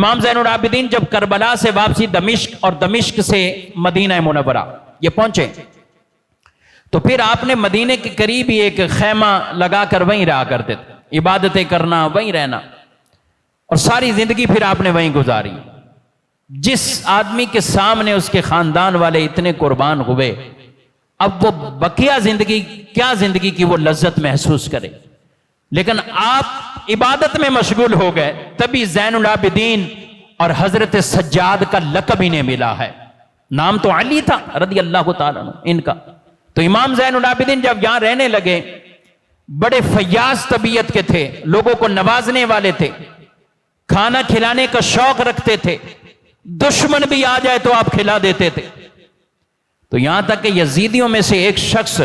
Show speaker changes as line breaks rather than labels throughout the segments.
امام زین العابدین جب کربلا سے واپسی دمشق اور دمشق سے مدینہ منورہ یہ پہنچے تو پھر آپ نے مدینے کے قریب ہی ایک خیمہ لگا کر وہیں رہا کرتے تھے، عبادتیں کرنا، وہیں رہنا، اور ساری زندگی پھر آپ نے وہیں گزاری۔ جس آدمی کے سامنے اس کے خاندان والے اتنے قربان ہوئے، اب وہ بقیہ زندگی کیا زندگی کی وہ لذت محسوس کرے، لیکن آپ عبادت میں مشغول ہو گئے، تبھی زین العابدین اور حضرت سجاد کا لقب انہیں ملا ہے۔ نام تو علی تھا رضی اللہ تعالیٰ عنہ ان کا۔ تو امام زین العابدین جب یہاں رہنے لگے، بڑے فیاض طبیعت کے تھے، لوگوں کو نوازنے والے تھے، کھانا کھلانے کا شوق رکھتے تھے، دشمن بھی آ جائے تو آپ کھلا دیتے تھے۔ تو یہاں تک کہ یزیدیوں میں سے ایک شخص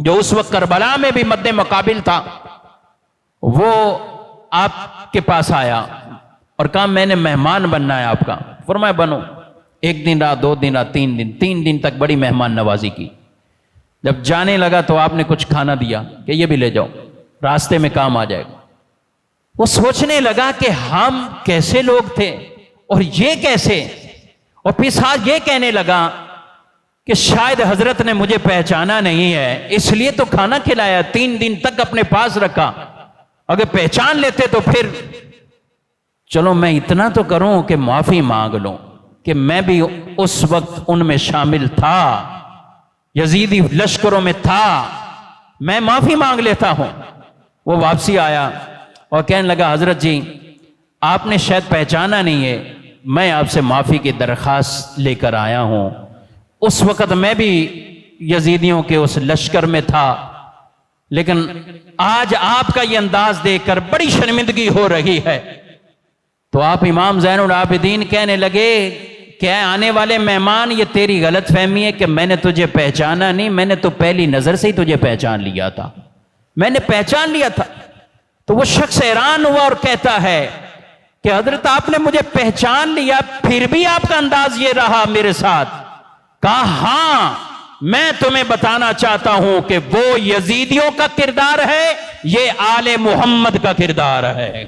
جو اس وقت کربلا میں بھی مد مقابل تھا، وہ آپ کے پاس آیا اور کہا میں نے مہمان بننا ہے آپ کا۔ فرمایا بنو۔ ایک دن رہا، 2 دن رہا، 3 دن تک بڑی مہمان نوازی کی۔ جب جانے لگا تو آپ نے کچھ کھانا دیا کہ یہ بھی لے جاؤ، راستے میں کام آ جائے گا۔ وہ سوچنے لگا کہ ہم کیسے لوگ تھے اور یہ کیسے، اور پھر ساتھ یہ کہنے لگا کہ شاید حضرت نے مجھے پہچانا نہیں ہے اس لیے تو کھانا کھلایا، 3 دن تک اپنے پاس رکھا، اگر پہچان لیتے تو پھر چلو میں اتنا تو کروں کہ معافی مانگ لوں کہ میں بھی اس وقت ان میں شامل تھا، یزیدی لشکروں میں تھا، میں معافی مانگ لیتا ہوں۔ وہ واپسی آیا اور کہنے لگا حضرت جی آپ نے شاید پہچانا نہیں ہے، میں آپ سے معافی کی درخواست لے کر آیا ہوں، اس وقت میں بھی یزیدیوں کے اس لشکر میں تھا، لیکن آج آپ کا یہ انداز دیکھ کر بڑی شرمندگی ہو رہی ہے۔ تو آپ امام زین العابدین کہنے لگے کہ آنے والے مہمان یہ تیری غلط فہمی ہے کہ میں نے تجھے پہچانا نہیں، میں نے تو پہلی نظر سے ہی تجھے پہچان لیا تھا، میں نے پہچان لیا تھا۔ تو وہ شخص حیران ہوا اور کہتا ہے کہ حضرت آپ نے مجھے پہچان لیا پھر بھی آپ کا انداز یہ رہا میرے ساتھ؟ کہا ہاں میں تمہیں بتانا چاہتا ہوں کہ وہ یزیدیوں کا کردار ہے، یہ آل محمد کا کردار ہے۔